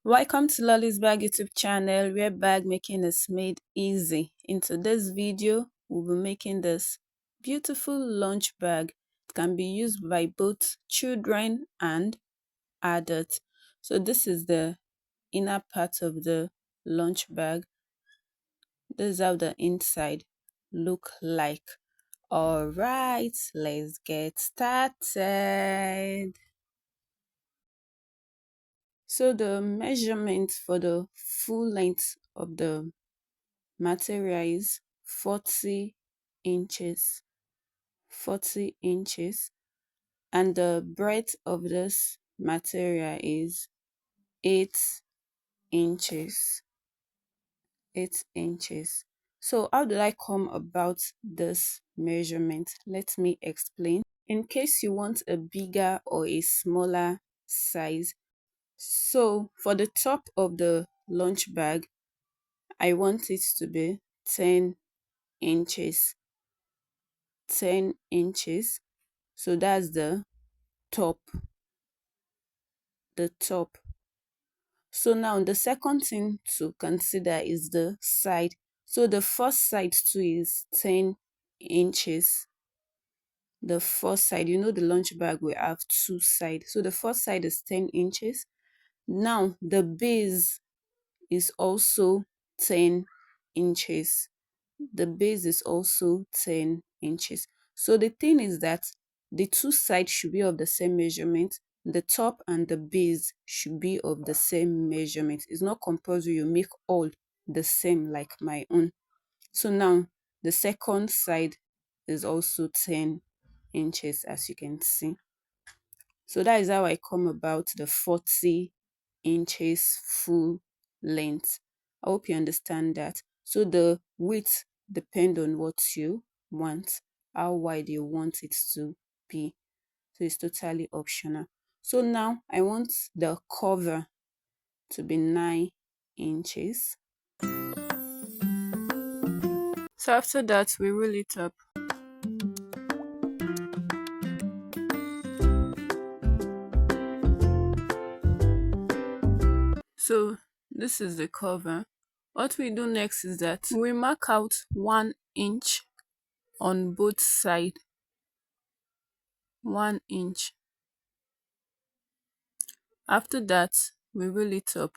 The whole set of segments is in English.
Welcome to Lolly's Bag YouTube channel, where bag making is made easy. In today's video, we'll be making this beautiful lunch bag. It can be used by both children and adults. So this is the inner part of the lunch bag. This is how the inside look like. Alright, let's get started. So the measurement for the full length of the material is 40 inches. 40 inches. And the breadth of this material is 8 inches. 8 inches. So how did I come about this measurement? Let me explain. In case you want a bigger or a smaller size, so for the top of the lunch bag, I want it to be 10 inches. 10 inches. So that's the top. The top. So now the second thing to consider is the side. So the first side too is 10 inches. The first side, you know the lunch bag will have two sides. So the first side is 10 inches. Now the base is also 10 inches. The base is also 10 inches. So the thing is that the two sides should be of the same measurement. The top and the base should be of the same measurement. It's not compulsory you make all the same like my own. So now the second side is also 10 inches, as you can see. So that is how I come about the 40 inches full length. I hope you understand that. So the width depends on what you want, how wide you want it to be. So it's totally optional. So now I want the cover to be 9 inches. So after that, we roll it up. So this is the cover. What we do next is that we mark out 1 inch on both sides. 1 inch. After that, we roll it up.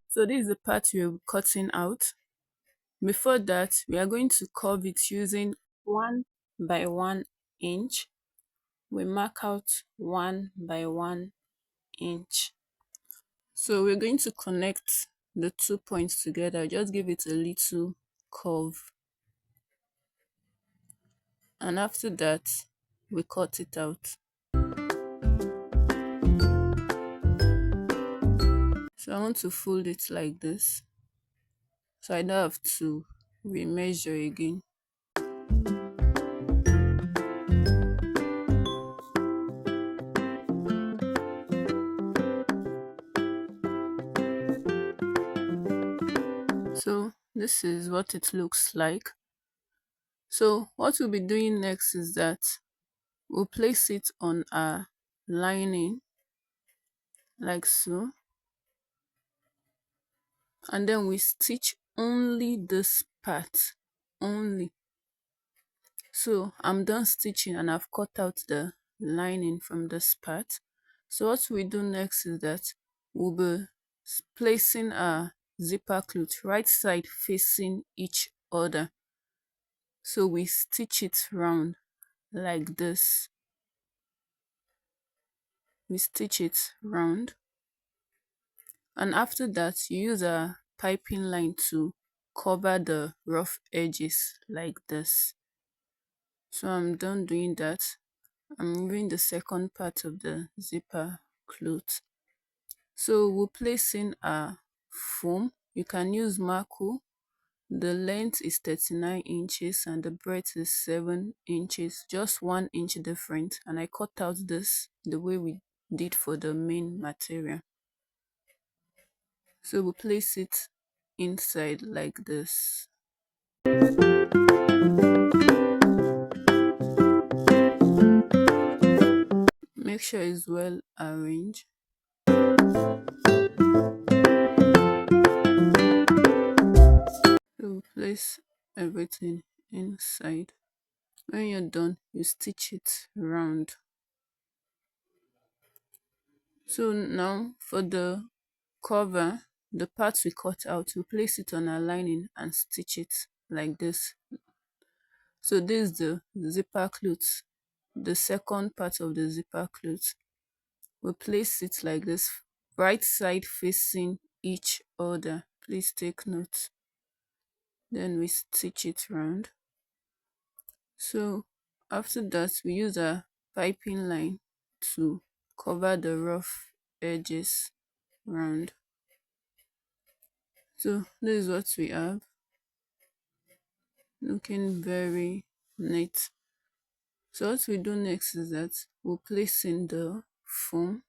So this is the part we're cutting out. Before that, we are going to curve it using 1 by 1 inch. We mark out 1 by 1 inch. So we're going to connect the 2 points together. Just give it a little curve. And after that, we cut it out. So I want to fold it like this, so I don't have to remeasure again. So this is what it looks like. So what we'll be doing next is that we'll place it on our lining like so, and then we stitch only this part only. So I'm done stitching and I've cut out the lining from this part. So what we do next is that we'll be placing our zipper cloth right side facing each other. So we stitch it round like this. We stitch it round, and after that you use a piping line to cover the rough edges like this. So I'm done doing that. I'm removing the second part of the zipper cloth. So we'll place in a foam. You can use mako. The length is 39 inches and the breadth is 7 inches, just 1 inch different. And I cut out this the way we did for the main material. So we'll place it inside like this. Make sure it's well arranged. So place everything inside. When you're done, you stitch it round. So now for the cover, the parts we cut out, we place it on our lining and stitch it like this. So this is the zipper cloth, the second part of the zipper cloth. We place it like this, right side facing each other. Please take note. Then we stitch it round. So after that, we use a piping line to cover the rough edges round. So this is what we have, looking very neat. So what we do next is that we'll place in the foam.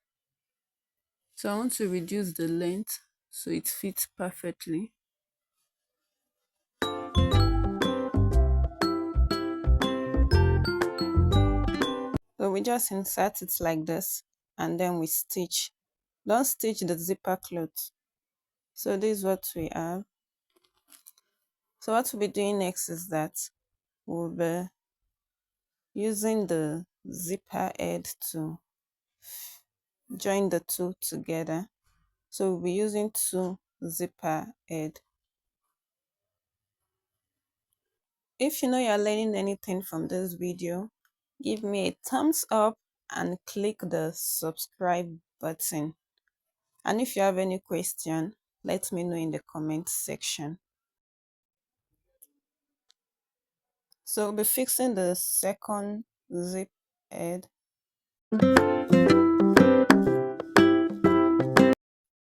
So I want to reduce the length so it fits perfectly. So we just insert it like this and then we stitch. Don't stitch the zipper cloth. So this is what we have. So what we'll be doing next is that we'll be using the zipper head to join the two together. So we'll be using two zipper head. If you know you're learning anything from this video, give me a thumbs up and click the subscribe button. And if you have any question, let me know in the comment section. So we'll be fixing the second zip head.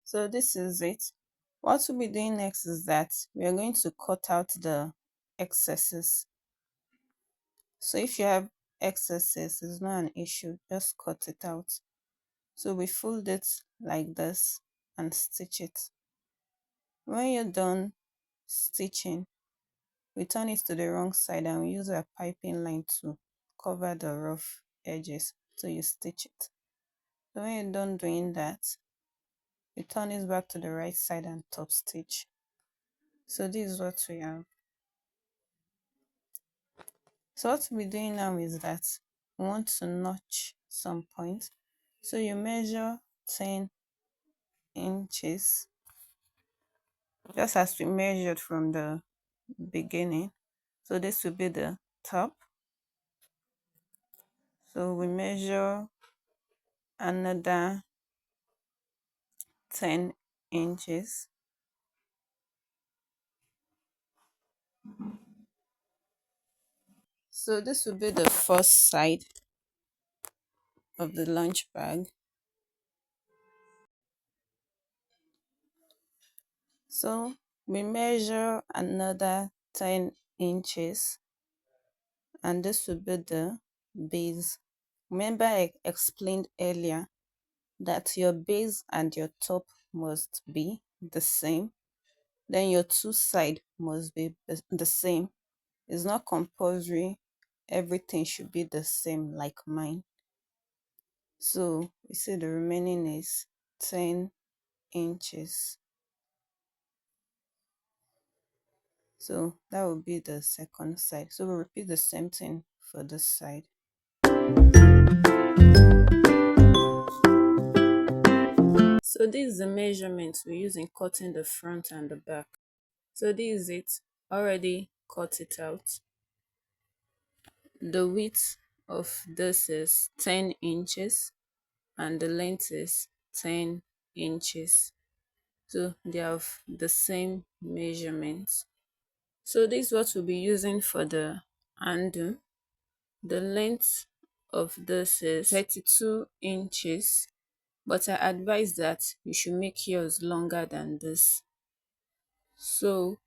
So this is it. What we'll be doing next is that we are going to cut out the excesses. So if you have excesses, it's not an issue, just cut it out. So we fold it like this and stitch it. When you're done stitching, we turn it to the wrong side and we use a piping line to cover the rough edges. So you stitch it. So when you're done doing that, you turn it back to the right side and top stitch. So this is what we have. So what we're doing now is that we want to notch some points. So you measure 10 inches, just as we measured from the beginning. So this will be the top. So we measure another 10 inches. So this will be the first side of the lunch bag. So we measure another 10 inches and this will be the base. Remember I explained earlier that your base and your top must be the same. Then your two sides must be the same. It's not compulsory everything should be the same like mine. So we say the remaining is 10 inches. So that will be the second side. So we'll repeat the same thing for this side. So this is the measurement we use in cutting the front and the back. So this is it. Already cut it out. The width of this is 10 inches and the length is 10 inches. So they have the same measurements. So this is what we'll be using for the handle. The length of this is 32 inches, but I advise that you should make yours longer than this. So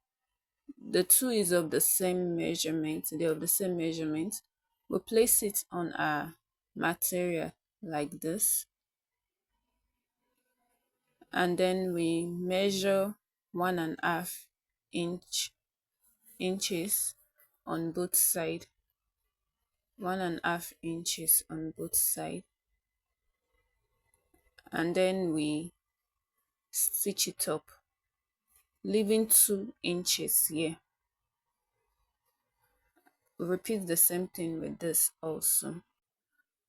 the two is of the same measurement, they're of the same measurement. We'll place it on our material like this. And then we measure 1.5 inches on both sides. 1.5 inches on both sides. and then we stitch it up, leaving 2 inches here. We repeat the same thing with this also.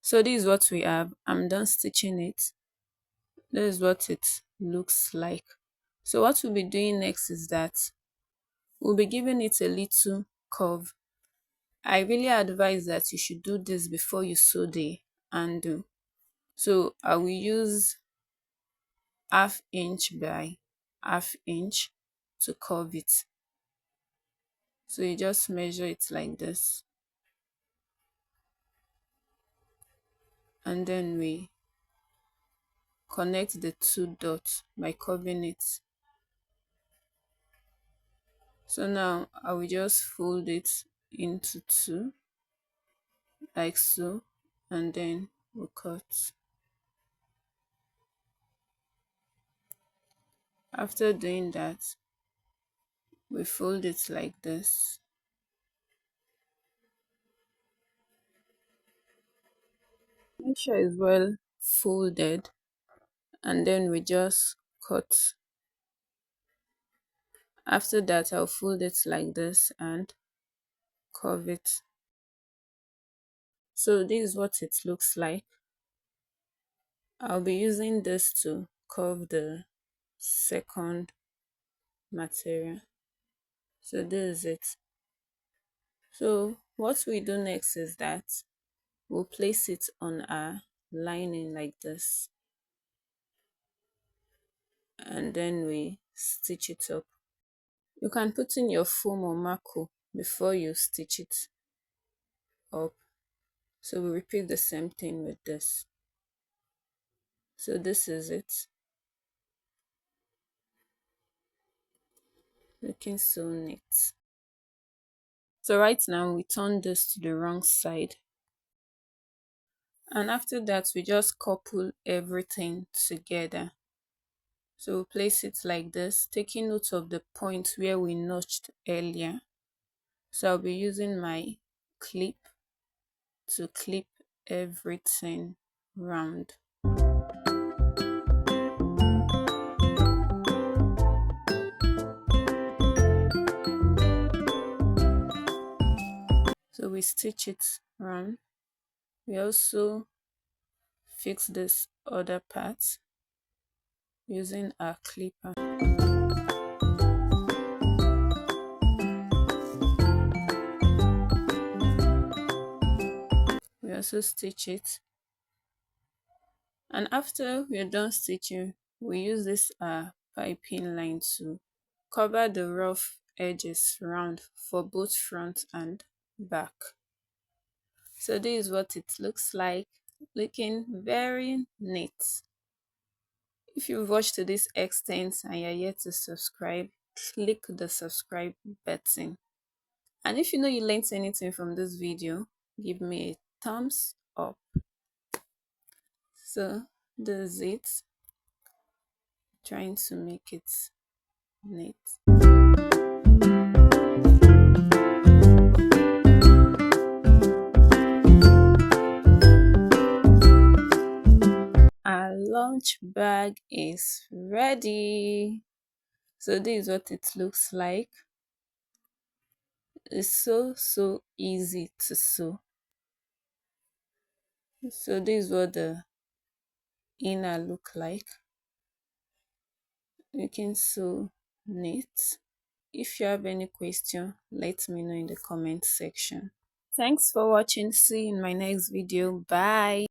So this is what we have. I'm done stitching it. This is what it looks like. So what we'll be doing next is that we'll be giving it a little curve. I really advise that you should do this before you sew the handle. So I will use 1/2 inch by 1/2 inch to curve it. So you just measure it like this, and then we connect the 2 dots by curving it. So now I will just fold it into 2 like so, and then we'll cut. After doing that, we fold it like this. Make sure it's well folded, and then we just cut. After that, I'll fold it like this and curve it. So this is what it looks like. I'll be using this to curve the second material. So this is it. So what we do next is that we'll place it on our lining like this, and then we stitch it up. You can put in your foam or mako before you stitch it up. So we repeat the same thing with this. So this is it. Looking so neat. So right now we turn this to the wrong side. And after that, we just couple everything together. So we'll place it like this, taking note of the point where we notched earlier. So I'll be using my clip to clip everything round. So we stitch it round. We also fix this other part using our clipper. We also stitch it, and after we're done stitching, we use this piping line to cover the rough edges round for both front and back. So this is what it looks like, looking very neat. If you've watched to this extent and you're yet to subscribe, click the subscribe button. And if you know you learned anything from this video, give me a thumbs up. So this is it. Trying to make it neat. Our lunch bag is ready. So this is what it looks like. It's so easy to sew. So this is what the inner look like. Looking so neat. If you have any question, let me know in the comment section. Thanks for watching. See you in my next video. Bye.